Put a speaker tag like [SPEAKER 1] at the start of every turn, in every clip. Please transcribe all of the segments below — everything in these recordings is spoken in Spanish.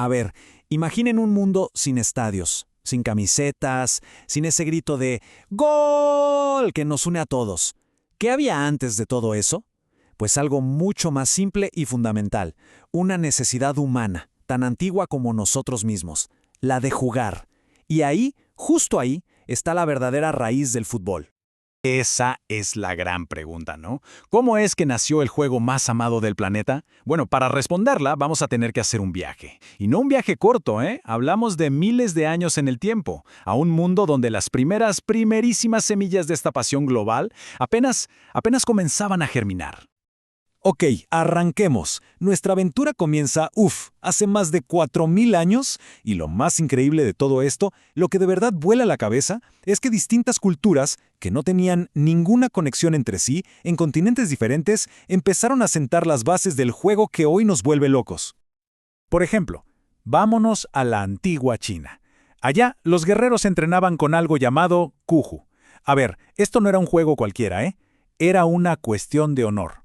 [SPEAKER 1] A ver, imaginen un mundo sin estadios, sin camisetas, sin ese grito de ¡Gol! Que nos une a todos. ¿Qué había antes de todo eso? Pues algo mucho más simple y fundamental, una necesidad humana, tan antigua como nosotros mismos, la de jugar. Y ahí, justo ahí, está la verdadera raíz del fútbol.
[SPEAKER 2] Esa es la gran pregunta, ¿no? ¿Cómo es que nació el juego más amado del planeta? Bueno, para responderla vamos a tener que hacer un viaje. Y no un viaje corto, ¿eh? Hablamos de miles de años en el tiempo, a un mundo donde las primerísimas semillas de esta pasión global apenas comenzaban a germinar.
[SPEAKER 1] Ok, arranquemos. Nuestra aventura comienza, hace más de 4000 años, y lo más increíble de todo esto, lo que de verdad vuela la cabeza, es que distintas culturas, que no tenían ninguna conexión entre sí, en continentes diferentes, empezaron a sentar las bases del juego que hoy nos vuelve locos. Por ejemplo, vámonos a la antigua China. Allá, los guerreros entrenaban con algo llamado Cuju. A ver, esto no era un juego cualquiera, ¿eh? Era una cuestión de honor.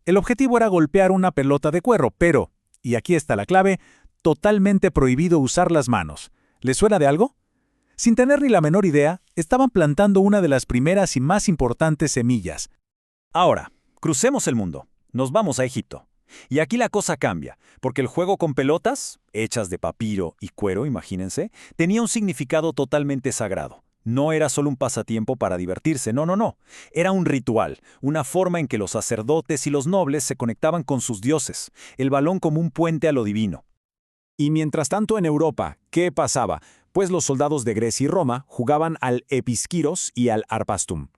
[SPEAKER 1] El objetivo era golpear una pelota de cuero, pero, y aquí está la clave, totalmente prohibido usar las manos. ¿Les suena de algo? Sin tener ni la menor idea, estaban plantando una de las primeras y más importantes semillas.
[SPEAKER 3] Ahora, crucemos el mundo. Nos vamos a Egipto. Y aquí la cosa cambia, porque el juego con pelotas, hechas de papiro y cuero, imagínense, tenía un significado totalmente sagrado. No era solo un pasatiempo para divertirse, no. Era un ritual, una forma en que los sacerdotes y los nobles se conectaban con sus dioses, el balón como un puente a lo divino.
[SPEAKER 1] Y mientras tanto en Europa, ¿qué pasaba? Pues los soldados de Grecia y Roma jugaban al episkiros y al arpastum.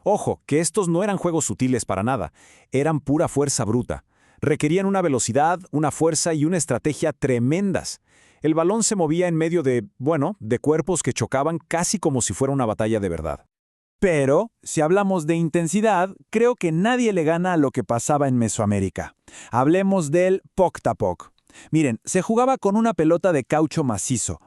[SPEAKER 1] Ojo, que estos no eran juegos sutiles para nada, eran pura fuerza bruta. Requerían una velocidad, una fuerza y una estrategia tremendas. El balón se movía en medio de cuerpos que chocaban casi como si fuera una batalla de verdad. Pero, si hablamos de intensidad, creo que nadie le gana a lo que pasaba en Mesoamérica. Hablemos del Poctapoc. Miren, se jugaba con una pelota de caucho macizo.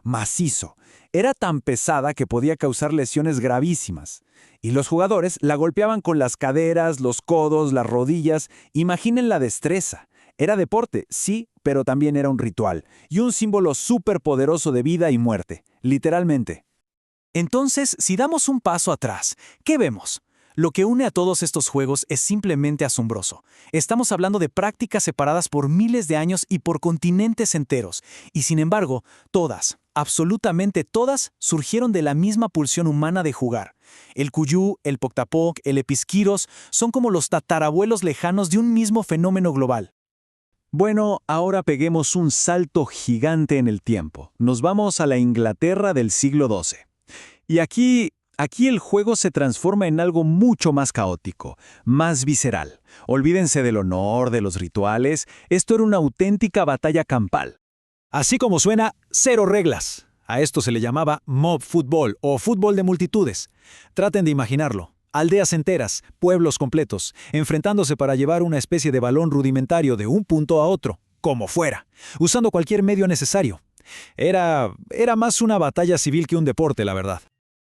[SPEAKER 1] Era tan pesada que podía causar lesiones gravísimas. Y los jugadores la golpeaban con las caderas, los codos, las rodillas. Imaginen la destreza. Era deporte, sí, pero también era un ritual, y un símbolo súper poderoso de vida y muerte, literalmente. Entonces, si damos un paso atrás, ¿qué vemos? Lo que une a todos estos juegos es simplemente asombroso. Estamos hablando de prácticas separadas por miles de años y por continentes enteros, y sin embargo, todas, absolutamente todas, surgieron de la misma pulsión humana de jugar. El Cuyú, el Poctapoc, el Episquiros son como los tatarabuelos lejanos de un mismo fenómeno global. Bueno, ahora peguemos un salto gigante en el tiempo. Nos vamos a la Inglaterra del siglo XII. Y aquí el juego se transforma en algo mucho más caótico, más visceral. Olvídense del honor, de los rituales. Esto era una auténtica batalla campal. Así como suena, cero reglas. A esto se le llamaba mob fútbol o fútbol de multitudes. Traten de imaginarlo. Aldeas enteras, pueblos completos, enfrentándose para llevar una especie de balón rudimentario de un punto a otro, como fuera, usando cualquier medio necesario. Era más una batalla civil que un deporte, la verdad.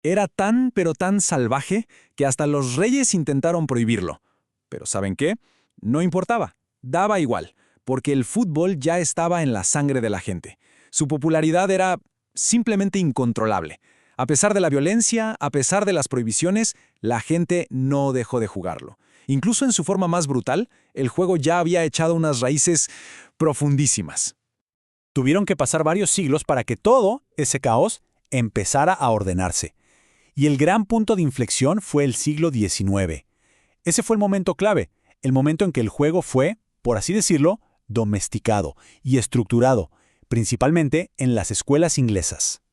[SPEAKER 1] Era tan, pero tan salvaje que hasta los reyes intentaron prohibirlo. Pero ¿saben qué? No importaba, daba igual, porque el fútbol ya estaba en la sangre de la gente. Su popularidad era simplemente incontrolable. A pesar de la violencia, a pesar de las prohibiciones, la gente no dejó de jugarlo. Incluso en su forma más brutal, el juego ya había echado unas raíces profundísimas. Tuvieron que pasar varios siglos para que todo ese caos empezara a ordenarse. Y el gran punto de inflexión fue el siglo XIX. Ese fue el momento clave, el momento en que el juego fue, por así decirlo, domesticado y estructurado, principalmente en las escuelas inglesas.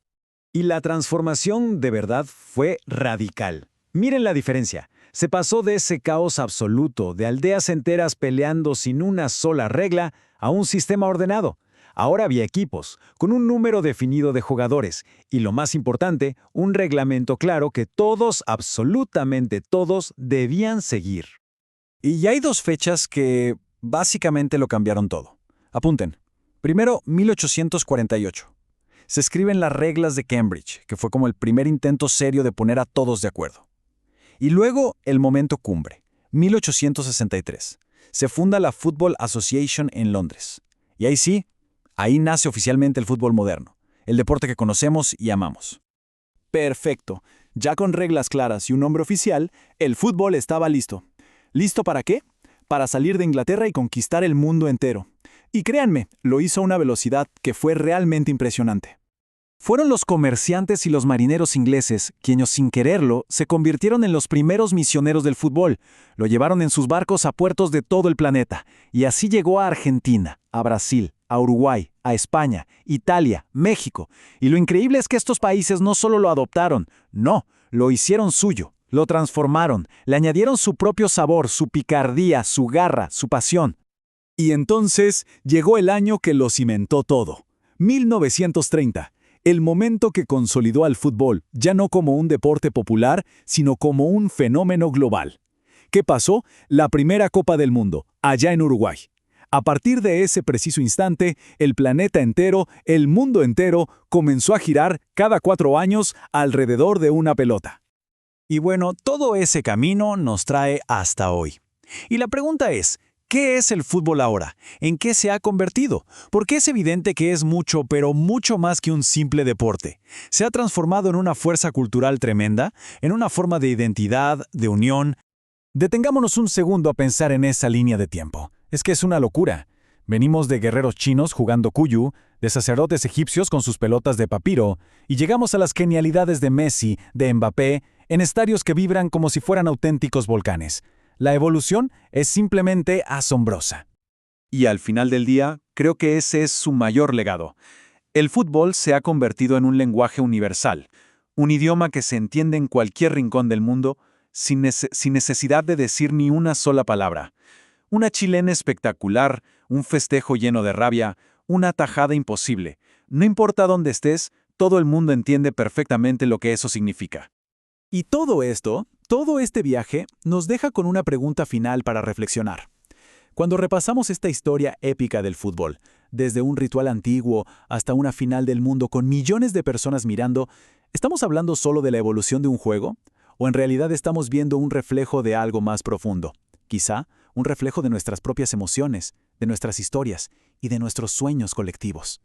[SPEAKER 1] Y la transformación de verdad fue radical. Miren la diferencia. Se pasó de ese caos absoluto, de aldeas enteras peleando sin una sola regla, a un sistema ordenado. Ahora había equipos, con un número definido de jugadores, y lo más importante, un reglamento claro que todos, absolutamente todos, debían seguir. Y ya hay dos fechas que básicamente lo cambiaron todo. Apunten. Primero, 1848. Se escriben las reglas de Cambridge, que fue como el primer intento serio de poner a todos de acuerdo. Y luego el momento cumbre, 1863. Se funda la Football Association en Londres. Y ahí sí,
[SPEAKER 3] Ahí nace oficialmente el fútbol moderno, el deporte que conocemos y amamos.
[SPEAKER 1] Perfecto. Ya con reglas claras y un nombre oficial, el fútbol estaba listo. ¿Listo para qué? Para salir de Inglaterra y conquistar el mundo entero. Y créanme, lo hizo a una velocidad que fue realmente impresionante. Fueron los comerciantes y los marineros ingleses quienes, sin quererlo, se convirtieron en los primeros misioneros del fútbol. Lo llevaron en sus barcos a puertos de todo el planeta, y así llegó a Argentina, a Brasil, a Uruguay, a España, Italia, México. Y lo increíble es que estos países no solo lo adoptaron, no, lo hicieron suyo, lo transformaron, le añadieron su propio sabor, su picardía, su garra, su pasión. Y entonces llegó el año que lo cimentó todo, 1930. El momento que consolidó al fútbol, ya no como un deporte popular, sino como un fenómeno global. ¿Qué pasó? La primera Copa del Mundo, allá en Uruguay. A partir de ese preciso instante, el planeta entero, el mundo entero, comenzó a girar cada 4 años alrededor de una pelota. Y bueno, todo ese camino nos trae hasta hoy. Y la pregunta es, ¿qué es el fútbol ahora? ¿En qué se ha convertido? Porque es evidente que es mucho, pero mucho más que un simple deporte. Se ha transformado en una fuerza cultural tremenda, en una forma de identidad, de unión. Detengámonos un segundo a pensar en esa línea de tiempo. Es que es una locura. Venimos de guerreros chinos jugando cuyu, de sacerdotes egipcios con sus pelotas de papiro, y llegamos a las genialidades de Messi, de Mbappé, en estadios que vibran como si fueran auténticos volcanes. La evolución es simplemente asombrosa.
[SPEAKER 3] Y al final del día, creo que ese es su mayor legado. El fútbol se ha convertido en un lenguaje universal, un idioma que se entiende en cualquier rincón del mundo sin necesidad de decir ni una sola palabra. Una chilena espectacular, un festejo lleno de rabia, una tajada imposible. No importa dónde estés, todo el mundo entiende perfectamente lo que eso significa.
[SPEAKER 1] Y todo esto, todo este viaje, nos deja con una pregunta final para reflexionar. Cuando repasamos esta historia épica del fútbol, desde un ritual antiguo hasta una final del mundo con millones de personas mirando, ¿estamos hablando solo de la evolución de un juego? ¿O en realidad estamos viendo un reflejo de algo más profundo? Quizá un reflejo de nuestras propias emociones, de nuestras historias y de nuestros sueños colectivos.